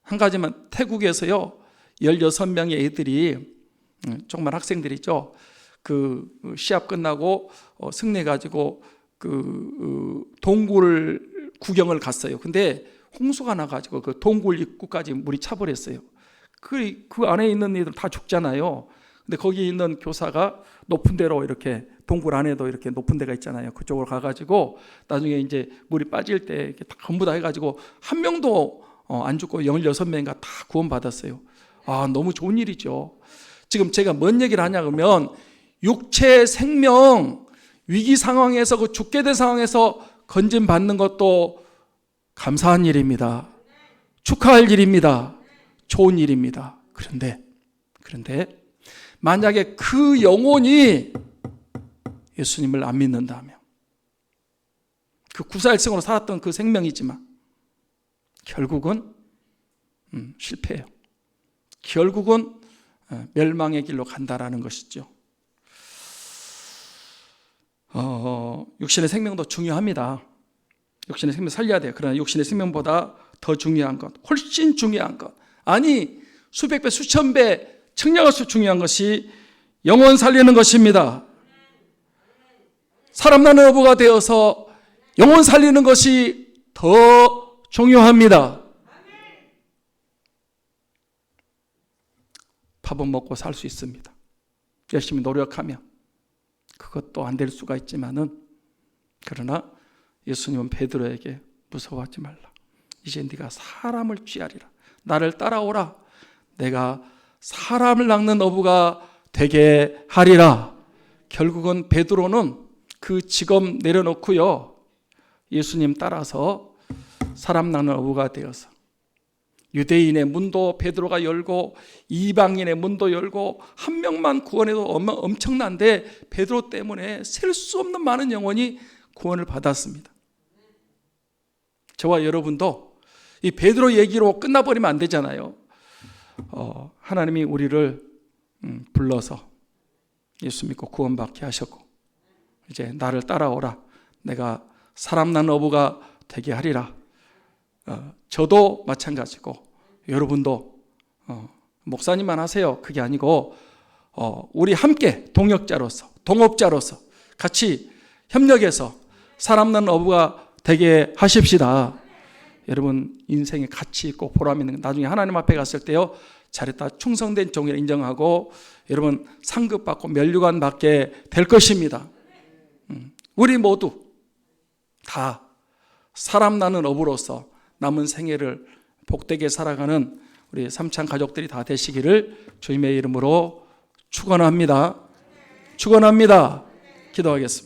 한 가지만, 태국에서요 16명의 애들이, 정말 학생들이죠, 시합 끝나고 승리해가지고 동굴 구경을 갔어요. 근데 홍수가 나가지고 그 동굴 입구까지 물이 차버렸어요. 그 안에 있는 애들 다 죽잖아요. 근데 거기 있는 교사가 높은 데로, 이렇게 동굴 안에도 이렇게 높은 데가 있잖아요. 그쪽으로 가가지고 나중에 이제 물이 빠질 때 이렇게 다 전부 다 해가지고 한 명도 안 죽고 16명인가 다 구원받았어요. 너무 좋은 일이죠. 지금 제가 뭔 얘기를 하냐 그러면, 육체 생명 위기 상황에서, 그 죽게 된 상황에서 건진받는 것도 감사한 일입니다. 축하할 일입니다. 좋은 일입니다. 그런데 만약에 그 영혼이 예수님을 안 믿는다면, 그 구사일생으로 살았던 그 생명이지만 결국은 실패해요. 결국은 멸망의 길로 간다라는 것이죠. 육신의 생명도 중요합니다. 육신의 생명 살려야 돼요. 그러나 육신의 생명보다 더 중요한 것, 훨씬 중요한 것, 아니 수백 배 수천 배 측량할 수 중요한 것이 영혼 살리는 것입니다. 사람 나는 어부가 되어서 영혼 살리는 것이 더 중요합니다. 밥은 먹고 살 수 있습니다. 열심히 노력하면. 그것도 안 될 수가 있지만은, 그러나 예수님은 베드로에게 무서워하지 말라. 이제 네가 사람을 취하리라. 나를 따라오라. 내가 사람을 낚는 어부가 되게 하리라. 결국은 베드로는 그 직업 내려놓고요, 예수님 따라서 사람 낚는 어부가 되어서 유대인의 문도 베드로가 열고 이방인의 문도 열고 한 명만 구원해도 엄청난데 베드로 때문에 셀 수 없는 많은 영혼이 구원을 받았습니다. 저와 여러분도 이 베드로 얘기로 끝나버리면 안 되잖아요. 하나님이 우리를 불러서 예수 믿고 구원받게 하셨고 이제 나를 따라오라. 내가 사람 난 어부가 되게 하리라. 저도 마찬가지고 여러분도 목사님만 하세요. 그게 아니고 우리 함께 동역자로서 동업자로서 같이 협력해서 사람 난 어부가 되게 하십시다. 여러분 인생에 가치 있고 보람 있는 나중에 하나님 앞에 갔을 때요, 잘했다 충성된 종이라 인정하고 여러분 상급받고 면류관 받게 될 것입니다. 우리 모두 다 사람 나는 어부로서 남은 생애를 복되게 살아가는 우리 삼창 가족들이 다 되시기를 주님의 이름으로 축원합니다. 축원합니다. 기도하겠습니다.